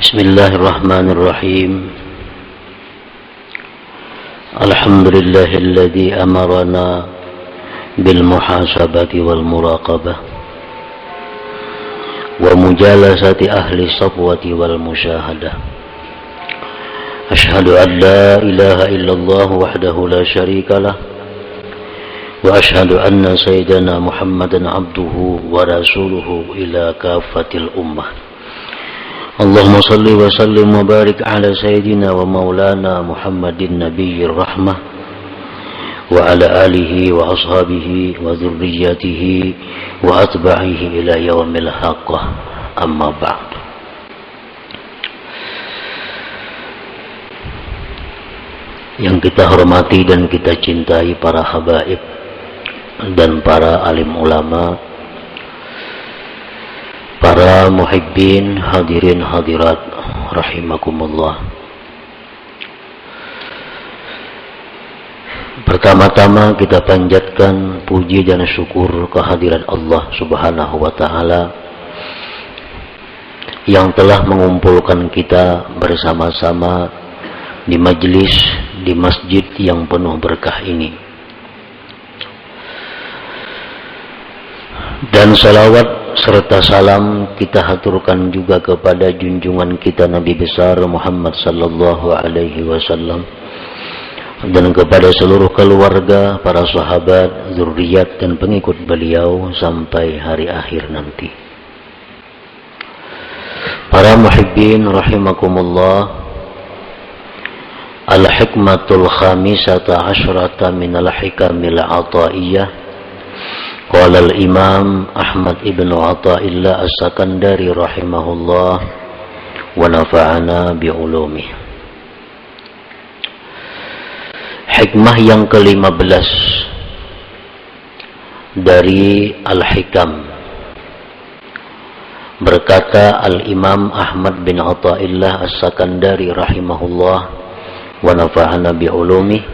Bismillahirrahmanirrahim. Alhamdulillahilladzi amarana bil muhasabati wal muraqabah wa mujalasati ahli safwati wal musyahadah. Ashhadu an la ilaha illallah wahdahu la syarikalah wa ashhadu anna sayyidana Muhammadan abduhu wa rasuluhu ila kafatil ummah. Allahumma salli wa sallim wa barik ala sayyidina wa maulana Muhammadin nabiyyir rahmah wa ala alihi wa ashabihi wa dhurriyyatihi wa atba'ihi ila yaumil haqqah, amma ba'd. Yang kita hormati dan kita cintai para habaib dan para alim ulama, para muhibbin, hadirin hadirat rahimakumullah. Pertama-tama kita panjatkan puji dan syukur kehadiran Allah Subhanahu wa taala yang telah mengumpulkan kita bersama-sama di majlis di masjid yang penuh berkah ini. Dan salawat serta salam kita haturkan juga kepada junjungan kita Nabi besar Muhammad sallallahu alaihi wasallam dan kepada seluruh keluarga, para sahabat, zuriat dan pengikut beliau sampai hari akhir nanti. Para muhibbin rahimakumullah, al-hikmatul khamisata asyrata minal hikamil ataiyah. Qala al-Imam Ahmad ibn Athaillah As-Sakandari rahimahullah wa nafa'ana bi'ulumih. Hikmah yang ke-15 dari Al-Hikam. Berkata al-Imam Ahmad bin Athaillah As-Sakandari rahimahullah wa nafa'ana bi'ulumih,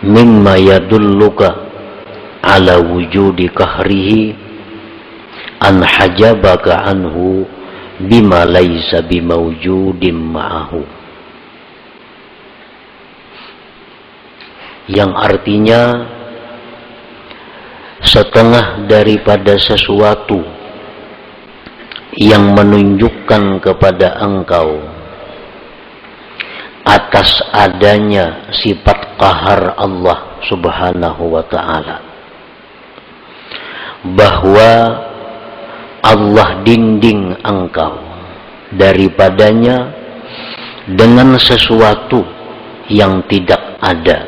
mimma yadulluka ala wujudi kahrihi an hajabaka anhu bima laysa bimawjudim ma'ahu. Yang artinya setengah daripada sesuatu yang menunjukkan kepada engkau atas adanya sifat qahar Allah Subhanahu wa ta'ala, bahwa Allah dinding engkau daripadanya dengan sesuatu yang tidak ada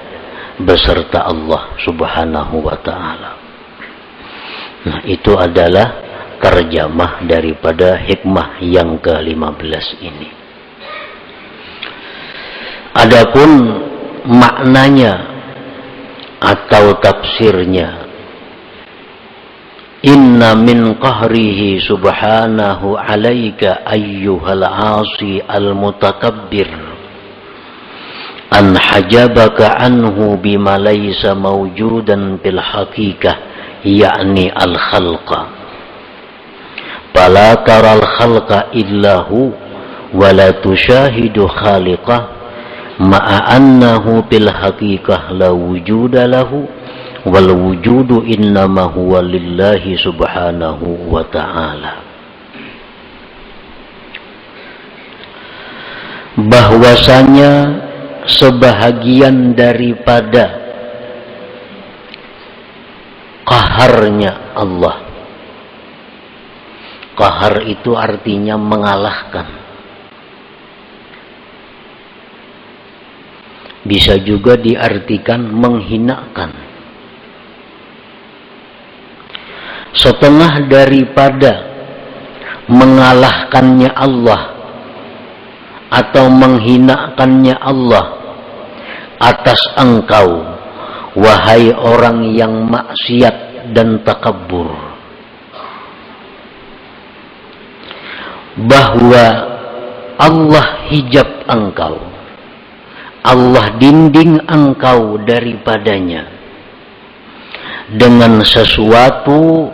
beserta Allah Subhanahu wa ta'ala. Nah, itu adalah terjemah daripada hikmah yang ke-15 ini. Adapun maknanya atau tafsirnya, inna min qahrihi subhanahu alaika ayyuhal asi al-mutakabbir an hajabaka anhu bima laysa mawjudan bil haqiqah, yakni al-khalqa, fala taral khalqa illahu wa la tushahidu khaliqah ma'a annahu bil haqiqah la wujuda lahu wal wujudu innama huwa lillahi subhanahu wa ta'ala. Bahwasanya sebahagian daripada qaharnya Allah, qahar itu artinya mengalahkan, bisa juga diartikan menghinakan. Setengah daripada mengalahkannya Allah atau menghinakannya Allah atas engkau, wahai orang yang maksiat dan takabur, bahwa Allah hijab engkau, Allah dinding engkau daripadanya dengan sesuatu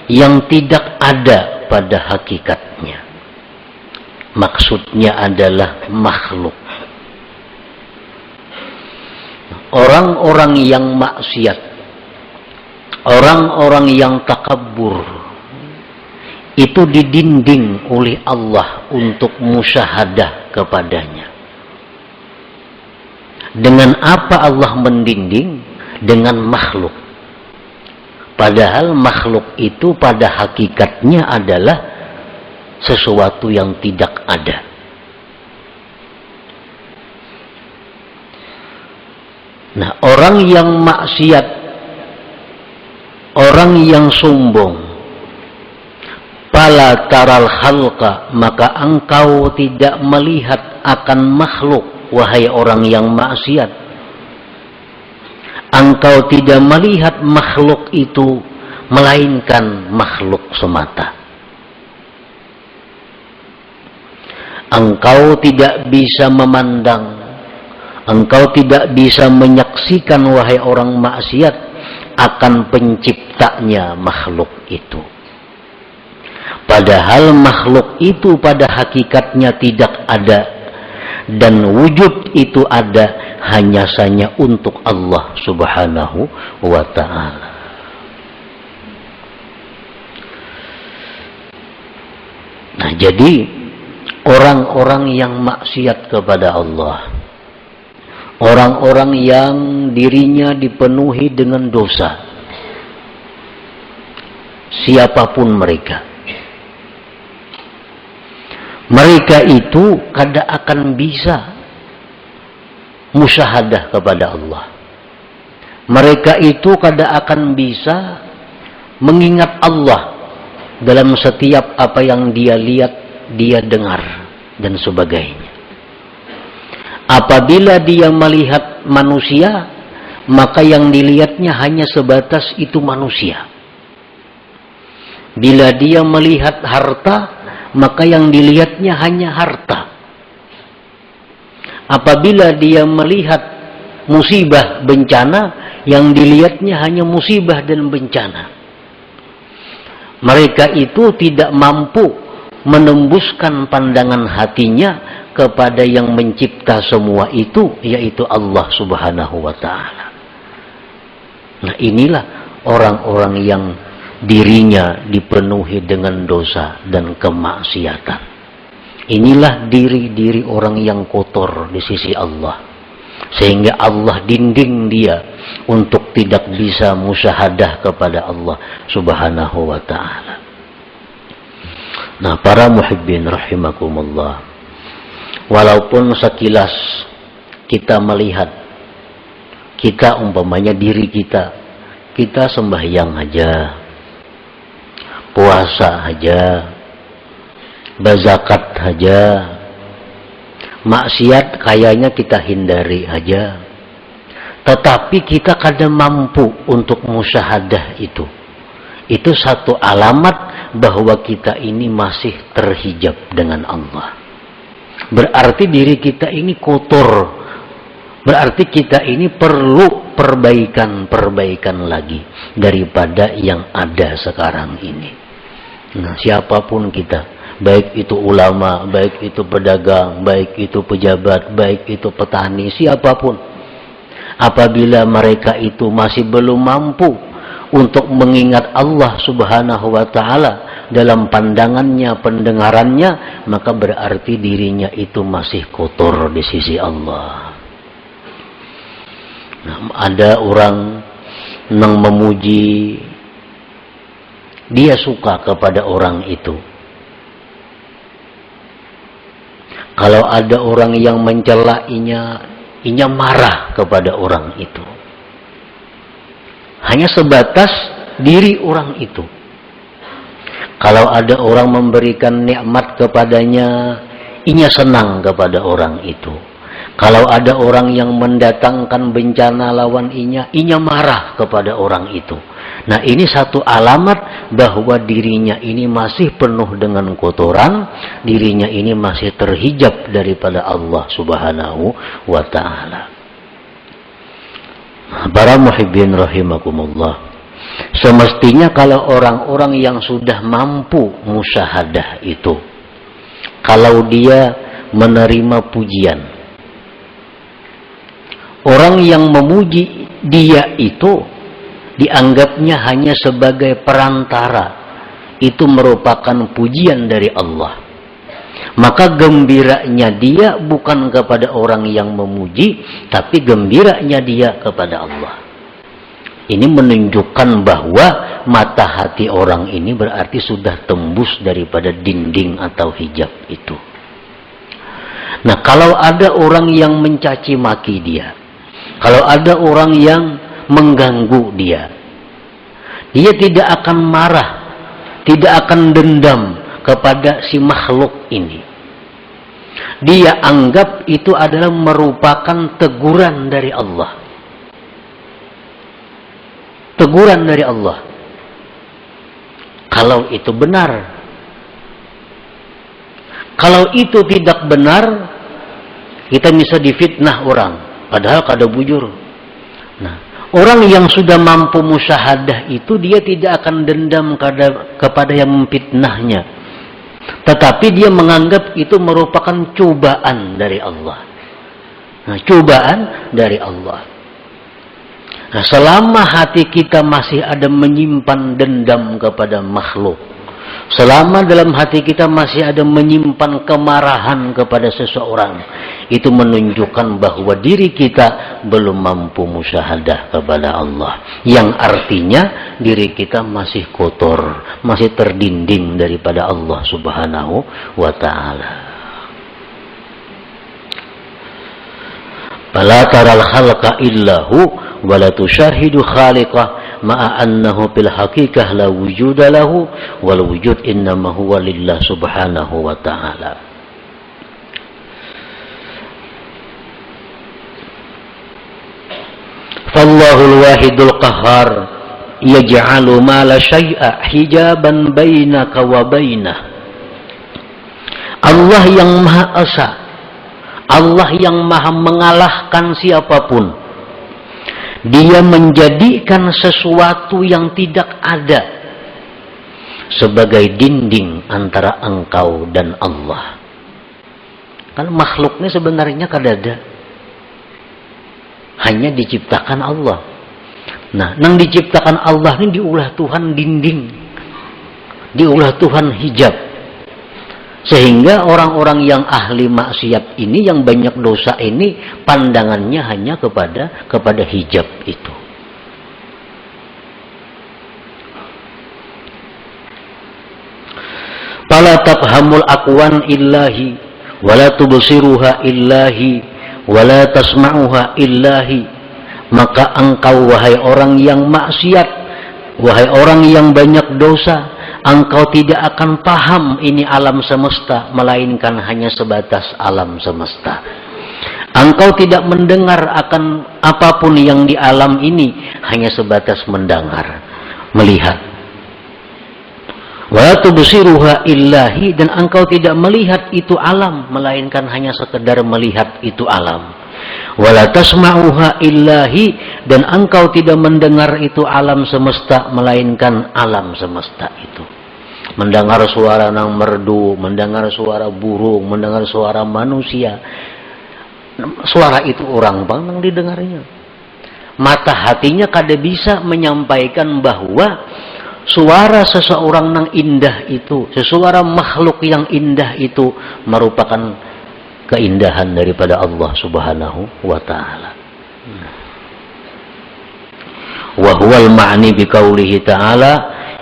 yang tidak ada pada hakikatnya. maksudnya adalah makhluk. Orang-orang yang maksiat, orang-orang yang takabur, itu didinding oleh Allah untuk musyahadah kepadanya. Dengan apa Allah mendinding? Dengan makhluk. Padahal makhluk itu pada hakikatnya adalah sesuatu yang tidak ada. Nah, orang yang maksiat, orang yang sombong, fala taral khalqa, maka engkau tidak melihat akan makhluk, wahai orang yang maksiat. Engkau tidak melihat makhluk itu, melainkan makhluk semata. Engkau tidak bisa memandang, engkau tidak bisa menyaksikan, wahai orang maksiat, akan penciptanya makhluk itu. Padahal makhluk itu pada hakikatnya tidak ada, dan wujud itu ada hanya saja untuk Allah Subhanahu wa ta'ala. Nah, jadi orang-orang yang maksiat kepada Allah, orang-orang yang dirinya dipenuhi dengan dosa, siapapun mereka, mereka itu kada akan bisa musyahadah kepada Allah. Mereka itu kada akan bisa mengingat Allah dalam setiap apa yang dia lihat, dia dengar, dan sebagainya. Apabila dia melihat manusia, maka yang dilihatnya hanya sebatas itu manusia. Bila dia melihat harta, maka yang dilihatnya hanya harta. Apabila dia melihat musibah, bencana, yang dilihatnya hanya musibah dan bencana. Mereka itu tidak mampu menembuskan pandangan hatinya kepada yang mencipta semua itu, yaitu Allah Subhanahu wa ta'ala. Nah, inilah orang-orang yang dirinya dipenuhi dengan dosa dan kemaksiatan. Inilah diri-diri orang yang kotor di sisi Allah, sehingga Allah dinding dia untuk tidak bisa musyahadah kepada Allah Subhanahu wa ta'ala. Nah, para muhibbin rahimakumullah, walaupun sekilas kita melihat, kita umpamanya diri kita sembahyang aja, puasa aja, berzakat aja, maksiat kayaknya kita hindari aja, tetapi kita kadang mampu untuk musyahadah itu. Itu satu alamat bahwa kita ini masih terhijab dengan Allah. Berarti diri kita ini kotor. Berarti kita ini perlu perbaikan lagi daripada yang ada sekarang ini. Nah, siapapun kita, baik itu ulama, baik itu pedagang, baik itu pejabat, baik itu petani, siapapun, apabila mereka itu masih belum mampu untuk mengingat Allah Subhanahu wa ta'ala dalam pandangannya, pendengarannya, maka berarti dirinya itu masih kotor di sisi Allah. Nah, ada orang yang memuji, dia suka kepada orang itu. Kalau ada orang yang mencela, inya marah kepada orang itu. Hanya sebatas diri orang itu. Kalau ada orang memberikan nikmat kepadanya, inya senang kepada orang itu. Kalau ada orang yang mendatangkan bencana lawan inya marah kepada orang itu. Nah, ini satu alamat bahwa dirinya ini masih penuh dengan kotoran, dirinya ini masih terhijab daripada Allah Subhanahu wa ta'ala. Para muhibbin rahimakumullah, semestinya kalau orang-orang yang sudah mampu musyahadah itu, kalau dia menerima pujian. Orang yang memuji dia itu dianggapnya hanya sebagai perantara. Itu merupakan pujian dari Allah. Maka gembiranya dia bukan kepada orang yang memuji, tapi gembiranya dia kepada Allah. Ini menunjukkan bahwa mata hati orang ini berarti sudah tembus daripada dinding atau hijab itu. Nah, kalau ada orang yang mencaci maki dia, kalau ada orang yang mengganggu dia, dia tidak akan marah, tidak akan dendam kepada si makhluk ini. Dia anggap itu adalah merupakan teguran dari Allah. Teguran dari Allah. Kalau itu benar. Kalau itu tidak benar, kita bisa difitnah orang. Padahal kada bujur. Nah, orang yang sudah mampu musyahadah itu dia tidak akan dendam kepada yang memfitnahnya. Tetapi dia menganggap itu merupakan cobaan dari Allah. Nah, cobaan dari Allah. Nah, selama hati kita masih ada menyimpan dendam kepada makhluk, selama dalam hati kita masih ada menyimpan kemarahan kepada seseorang, itu menunjukkan bahwa diri kita belum mampu musyahadah kepada Allah. Yang artinya diri kita masih kotor, masih terdinding daripada Allah Subhanahu wa ta'ala. Fala taral khalqa illahu wa la tushahidu khaliqah ma'a annahu bil haqiqah la wujuda lahu wal wujud innama huwa lillah subhanahu wa ta'ala. Fallahul wahidul qahhar yaj'alu ma la syai'a hijaban bainaka wa bainah. Allah yang Maha Esa, Allah yang Maha mengalahkan siapapun. Dia menjadikan sesuatu yang tidak ada sebagai dinding antara engkau dan Allah. Kan makhluknya sebenarnya kada ada. Hanya diciptakan Allah. Nah, nang diciptakan Allah ini diulah Tuhan dinding. Diulah Tuhan hijab. Sehingga orang-orang yang ahli maksiat ini, yang banyak dosa ini, pandangannya hanya kepada hijab itu. Fala tafhamul aqwan illahi wala tubsiruha illahi wala tasma'uha illahi. Maka engkau, wahai orang yang maksiat, wahai orang yang banyak dosa, engkau tidak akan paham ini alam semesta, melainkan hanya sebatas alam semesta. Engkau tidak mendengar akan apapun yang di alam ini, hanya sebatas mendengar, melihat. Wa tubsiruha illahi, dan engkau tidak melihat itu alam, melainkan hanya sekedar melihat itu alam. Wala tasma'uha illahi, dan engkau tidak mendengar itu alam semesta, melainkan alam semesta itu. Mendengar suara nang merdu, mendengar suara burung, mendengar suara manusia. Suara itu orang bang nang didengarnya. Mata hatinya kada bisa menyampaikan bahwa suara seseorang nang indah itu, sesuara makhluk yang indah itu merupakan keindahan daripada Allah Subhanahu wa ta'ala. Wa huwal ma'ni biqaulihi ta'ala,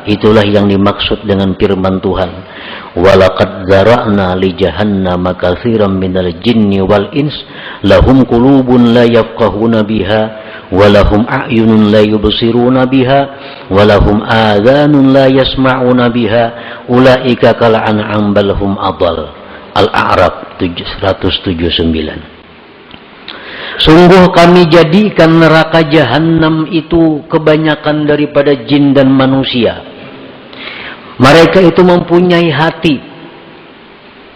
itulah yang dimaksud dengan firman Tuhan. Walaqad zara'na li jahannama katsiran minal jinni wal ins lahum qulubun la yafqahuna biha wa lahum a'yunun la yubsiruna biha wa lahum adhanun la yasma'una biha ulaika kal an'am bal hum adall. Al-A'raf 179. Sungguh kami jadikan neraka jahanam itu kebanyakan daripada jin dan manusia. Mereka itu mempunyai hati,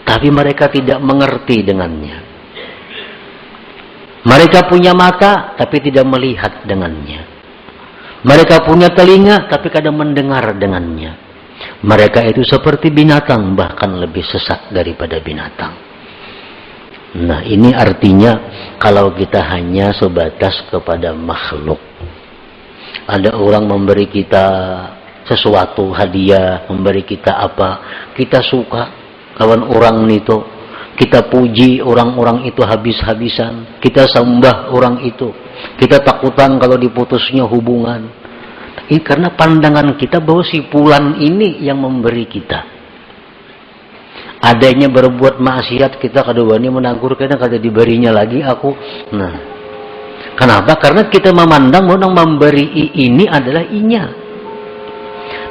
tapi mereka tidak mengerti dengannya. Mereka punya mata, tapi tidak melihat dengannya. Mereka punya telinga, tapi kadang mendengar dengannya. Mereka itu seperti binatang, bahkan lebih sesat daripada binatang. Nah, ini artinya kalau kita hanya sebatas kepada makhluk. Ada orang memberi kita sesuatu, hadiah, memberi kita apa, kita suka kawan orang itu, kita puji orang-orang itu habis-habisan, kita sembah orang itu, kita takutan kalau diputusnya hubungan. Ini karena pandangan kita bahwa si fulan ini yang memberi kita. Adanya berbuat maksiat kita kadang-kadang menegur, kadang kada diberinya lagi aku. Nah, kenapa? Karena kita memandang bahwa yang memberi ini adalah inya.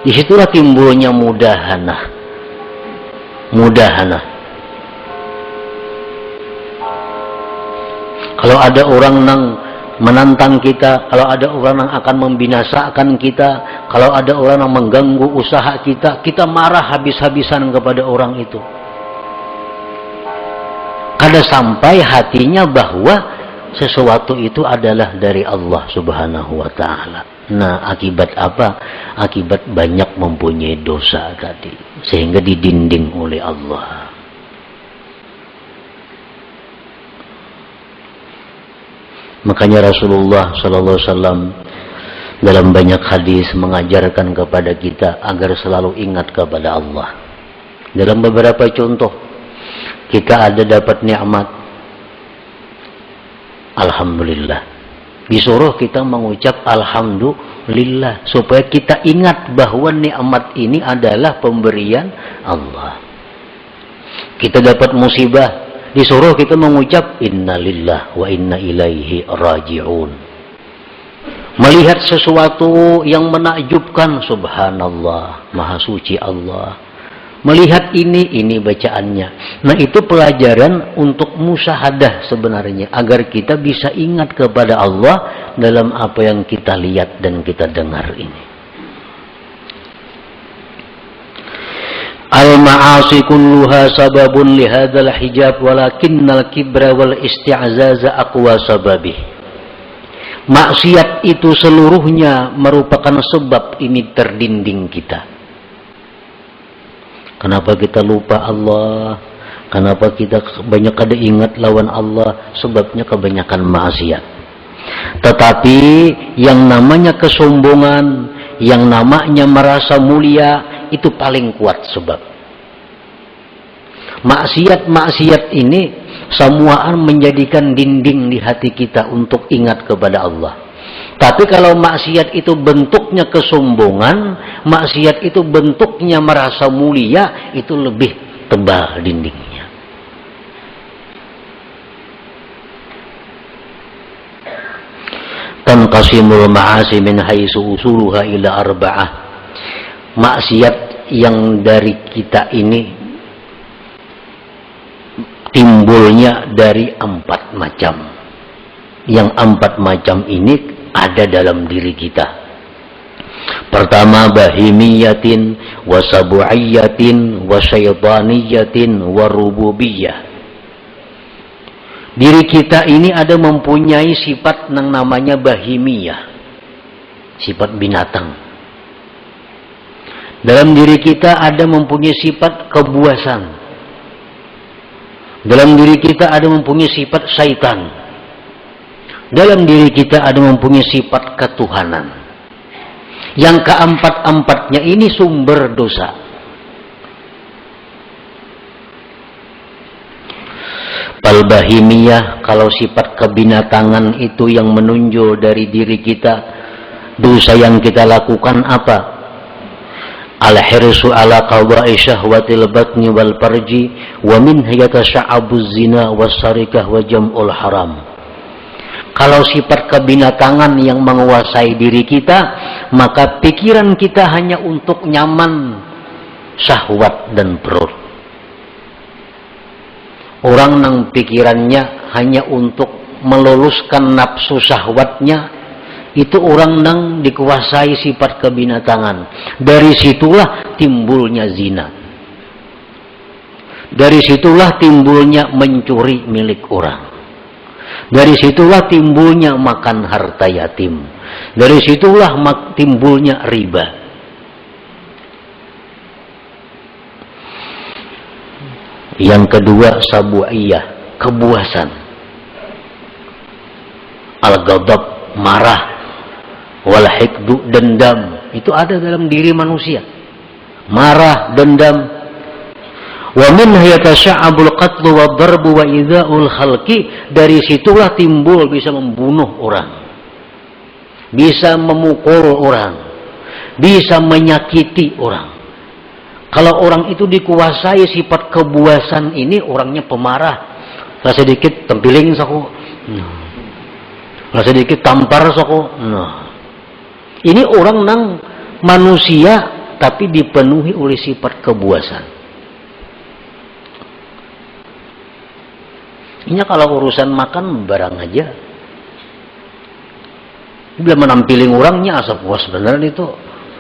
Disitulah timbulnya mudahana. Kalau ada orang yang menantang kita, kalau ada orang yang akan membinasakan kita, kalau ada orang yang mengganggu usaha kita, kita marah habis-habisan kepada orang itu. Kada sampai hatinya bahwa sesuatu itu adalah dari Allah Subhanahu wa ta'ala. Nah, akibat apa? Akibat banyak mempunyai dosa tadi, sehingga didinding oleh Allah. Makanya Rasulullah sallallahu alaihi wasallam dalam banyak hadis mengajarkan kepada kita agar selalu ingat kepada Allah. Dalam beberapa contoh, kita ada dapat nikmat, alhamdulillah. Disuruh kita mengucap alhamdulillah supaya kita ingat bahwa nikmat ini adalah pemberian Allah. Kita dapat musibah, disuruh kita mengucap innalillah wa inna ilaihi raji'un. Melihat sesuatu yang menakjubkan, subhanallah, maha suci Allah. Melihat ini bacaannya. Nah, itu pelajaran untuk musyahadah sebenarnya, agar kita bisa ingat kepada Allah dalam apa yang kita lihat dan kita dengar ini. Al-ma'asi kulluha sababun lihadzal hijab walakinnal kibra wal isti'zaza aqwa sababih. Maksiat itu seluruhnya merupakan sebab ini terdinding kita. Kenapa kita lupa Allah? Kenapa kita banyak kada ingat lawan Allah? Sebabnya kebanyakan maksiat. Tetapi yang namanya kesombongan, yang namanya merasa mulia, itu paling kuat sebab. Maksiat ini semuaan menjadikan dinding di hati kita untuk ingat kepada Allah. Tapi kalau maksiat itu bentuknya kesombongan, maksiat itu bentuknya merasa mulia, itu lebih tebal dindingnya. Tanqasimul ma'asi min haitsu usuluha ila arba'ah. Maksiat yang dari kita ini timbulnya dari 4 macam. Yang 4 macam ini ada dalam diri kita. Pertama, bahimiyatin, wasabu'iyatin, wasyaitaniyatin, warububiyah. Diri kita ini ada mempunyai sifat yang namanya bahimiyah, sifat binatang. Dalam diri kita ada mempunyai sifat kebuasan. Dalam diri kita ada mempunyai sifat syaitan. Dalam diri kita ada mempunyai sifat ketuhanan. Yang keempat-empatnya ini sumber dosa. Al-bahimiyah, kalau sifat kebinatangan itu yang menonjol dari diri kita, dosa yang kita lakukan apa? Al-hirsu ala qada'i syahwatil batni wal farji wa minha yatasha'abu zina was-sarikah wa jam'ul haram. Kalau sifat kebinatangan yang menguasai diri kita, maka pikiran kita hanya untuk nyaman, syahwat dan perut. Orang yang pikirannya hanya untuk meluluskan nafsu syahwatnya, itu orang yang dikuasai sifat kebinatangan. Dari situlah timbulnya zina. Dari situlah timbulnya mencuri milik orang. Dari situlah timbulnya makan harta yatim. Dari situlah timbulnya riba. Yang kedua sabu'iyah, kebuasan. Al-ghadab, marah. Wal hikdu, dendam. Itu ada dalam diri manusia. Marah, dendam. Wa minha yatasha'abul qatlu wa darbu wa idza'ul khalqi. Dari situlah timbul bisa membunuh orang, bisa memukul orang, bisa menyakiti orang. Kalau orang itu dikuasai sifat kebuasan ini, orangnya pemarah. Lah sedikit tempiling saku. Lah sedikit tampar saku. Ini orang nang manusia tapi dipenuhi oleh sifat kebuasan. Ini kalau urusan makan barang aja. Bila menampiling orangnya asap puas beneran itu.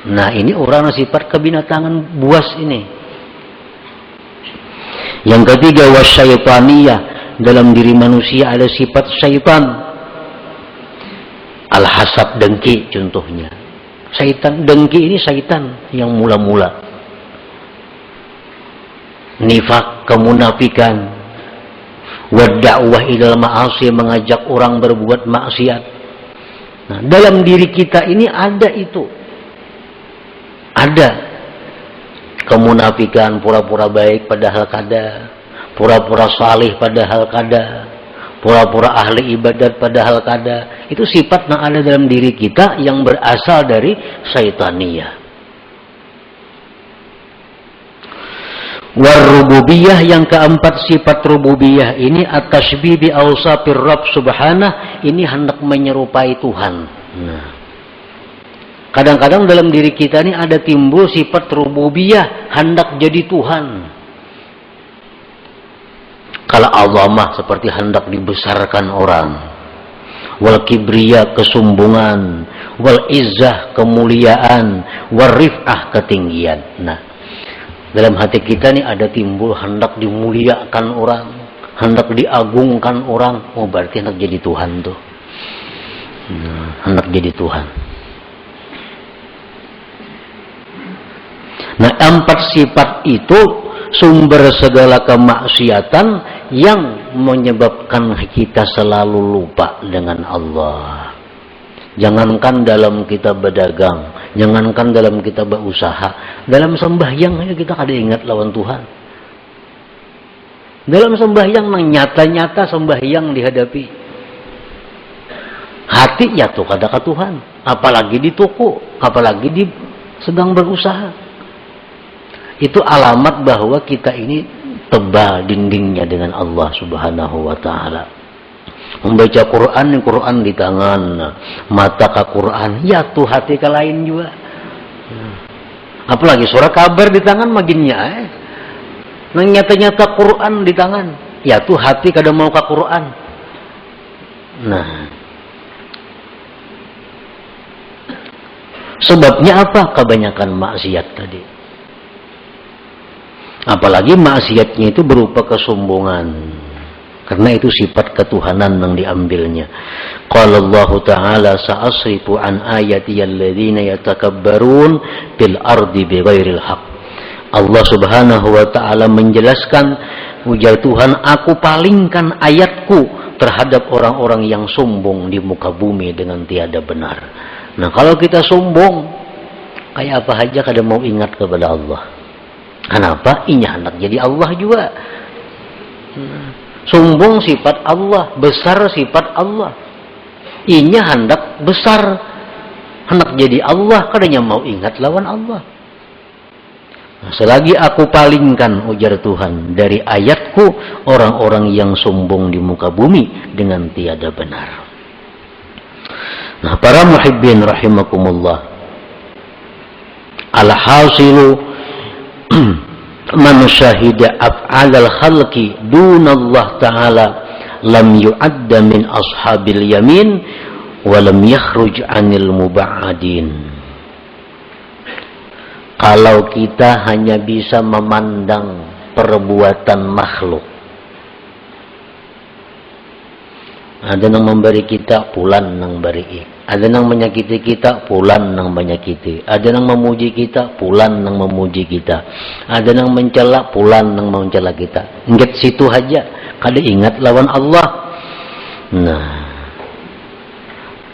Nah ini orang sifat kebinatangan buas ini. Yang ketiga wasyaitaniyah, dalam diri manusia ada sifat syaitan. Al-hasad, dengki contohnya. Syaitan dengki ini syaitan yang mula-mula. Nifak, kemunafikan. Wadda'wah ilal ma'asi, mengajak orang berbuat maksiat. Nah, dalam diri kita ini ada itu. Ada kemunafikan, pura-pura baik padahal kada, pura-pura salih padahal kada, pura-pura ahli ibadat padahal kada. Itu sifat yang ada dalam diri kita yang berasal dari syaitaniyah. Warububiyah, yang keempat sifat rububiyah ini at-tashbih bi awsafir Rabb subhanah, ini hendak menyerupai Tuhan. Nah, kadang-kadang dalam diri kita ini ada timbul sifat rububiyah, hendak jadi Tuhan. Kalau azamah seperti hendak dibesarkan orang. Wal kibriya, kesombongan. Wal izzah, kemuliaan. Wal rif'ah, ketinggian. Nah, dalam hati kita ini ada timbul hendak dimuliakan orang, hendak diagungkan orang. Oh berarti hendak jadi Tuhan tuh. Hendak jadi Tuhan. Nah, empat sifat itu sumber segala kemaksiatan yang menyebabkan kita selalu lupa dengan Allah. Jangankan dalam kita berdagang, jangankan dalam kita berusaha, dalam sembahyang aja kita kada ingat lawan Tuhan. Dalam sembahyang nang nyata-nyata sembahyang dihadapi, hati ya tuh kada ke Tuhan, apalagi di toko, apalagi di sedang berusaha. Itu alamat bahwa kita ini tebal dindingnya dengan Allah Subhanahu wa taala. Membaca Quran, Quran di tangan, mata ke Quran, ya tuh hati ke lain juga. Apalagi surah kabar di tangan maginnya. Nang nyata-nyata Quran di tangan, ya tuh hati kada mau ke Quran. Nah, sebabnya apa? Kebanyakan maksiat tadi. Apalagi maksiatnya itu berupa kesombongan. Karena itu sifat ketuhanan yang diambilnya. Qala Allah Ta'ala sa'asrifu an ayati alladhina yatakabbarun fil ardi bighairil haq. Allah Subhanahu wa Ta'ala menjelaskan, ujar Tuhan, aku palingkan ayatku terhadap orang-orang yang sombong di muka bumi dengan tiada benar. Nah, kalau kita sombong, kayak apa aja kada mau ingat kepada Allah. Kenapa? Inya hendak jadi Allah juga. Sombong sifat Allah, besar sifat Allah. Inya hendak besar, hendak jadi Allah, kadanya mau ingat lawan Allah. Nah, selagi aku palingkan, ujar Tuhan, dari ayatku orang-orang yang sombong di muka bumi dengan tiada benar. Nah, para muhibbin rahimakumullah, al-hasilu man syahida af'alal khalqi dunallah ta'ala lam yu'adda min ashabil yamin wa lam yakhruj anil muba'adin. Kalau kita hanya bisa memandang perbuatan makhluk, Ada yang memberi kita, pulan nang beri. Ada yang menyakiti kita, pulan nang menyakiti. Ada yang memuji kita, pulan nang memuji kita. Ada yang mencela, pulan nang mencela kita. Ingat situ aja, kada ingat lawan Allah. Nah,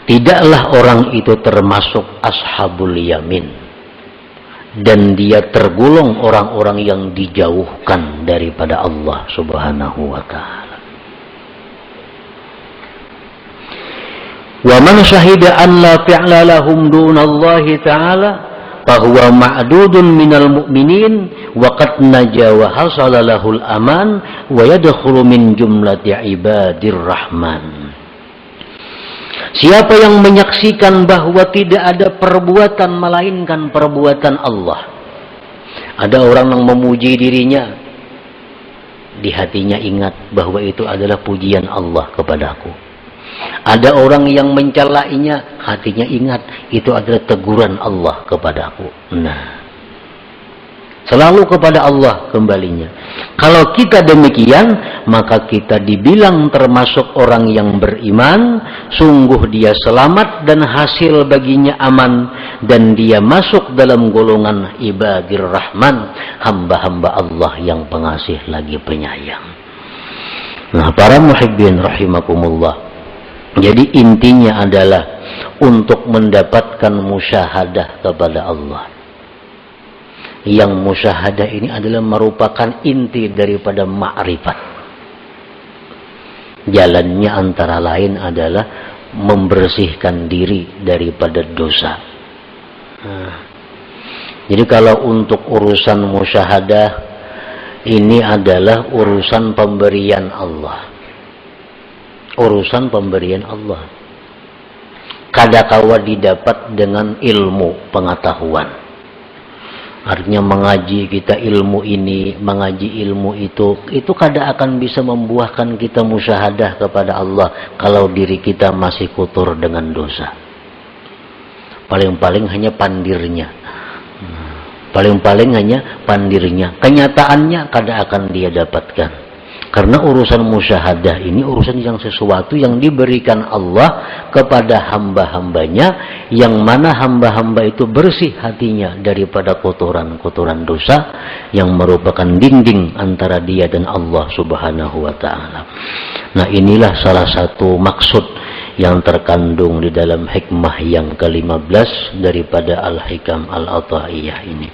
tidaklah orang itu termasuk ashabul yamin, dan dia tergolong orang-orang yang dijauhkan daripada Allah Subhanahu wa ta'ala. Wa man syahida an la fi'la lahum dunallahi ta'ala fahuwa ma'dudun minal mu'minin wa qad naja wa hasala lahul aman wa yadkhulu min jumlati ibadir rahman. Siapa yang menyaksikan bahwa tidak ada perbuatan melainkan perbuatan Allah. Ada orang yang memuji dirinya, di hatinya ingat bahwa itu adalah pujian Allah kepadaku. Ada orang yang mencelainya, hatinya ingat itu adalah teguran Allah kepadaku. Nah, selalu kepada Allah kembalinya. Kalau kita demikian, maka kita dibilang termasuk orang yang beriman. Sungguh dia selamat dan hasil baginya aman, dan dia masuk dalam golongan ibadir rahman, hamba-hamba Allah yang pengasih lagi penyayang. Nah, para muhibbin rahimakumullah, jadi intinya adalah untuk mendapatkan musyahadah kepada Allah. Yang musyahadah ini adalah merupakan inti daripada ma'rifat. Jalannya antara lain adalah membersihkan diri daripada dosa. Nah, jadi kalau untuk urusan musyahadah, ini adalah urusan pemberian Allah. Urusan pemberian Allah. Kadakawa didapat dengan ilmu pengetahuan. Artinya mengaji kita ilmu ini, mengaji ilmu itu kada akan bisa membuahkan kita musyahadah kepada Allah kalau diri kita masih kotor dengan dosa. Paling-paling hanya pandirnya. Paling-paling hanya pandirnya. Kenyataannya kada akan dia dapatkan. Karena urusan musyahadah ini urusan yang sesuatu yang diberikan Allah kepada hamba-hambanya, yang mana hamba-hamba itu bersih hatinya daripada kotoran-kotoran dosa yang merupakan dinding antara dia dan Allah Subhanahu wa ta'ala. Nah, inilah salah satu maksud yang terkandung di dalam hikmah yang ke-15 daripada Al-Hikam Al-Ata'iyah ini.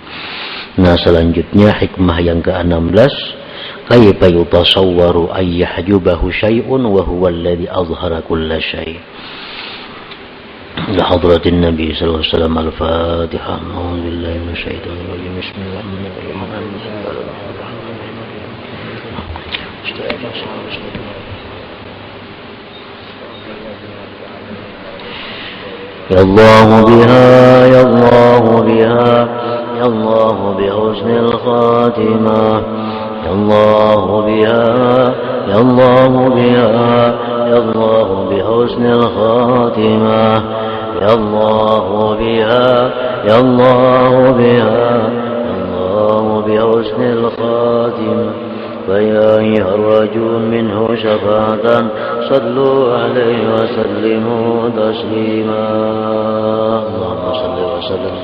Nah, selanjutnya hikmah yang ke-16, kaifa yutasawwaru ay yahjubahu syai'un wa huwa alladhi azhara kulla syai'. Ila hadratin Nabi sallallahu alaihi wasallam. Al-Fatihah. A'udzu billahi minasyaitonir rajim. Bismillahirrahmanirrahim. Ya Allah biha, ya Allah biha, ya Allah bi husnil khatimah. Ya Allah biha, ya Allah biha, ya Allah bi husnil khatimah. Ya Allah biha, ya Allah biha, ya Allah bi husnil khatimah. فيا أيها الرجل منه شفاعة صلوا عليه وسلموا تسليما. اللهم صل وسلم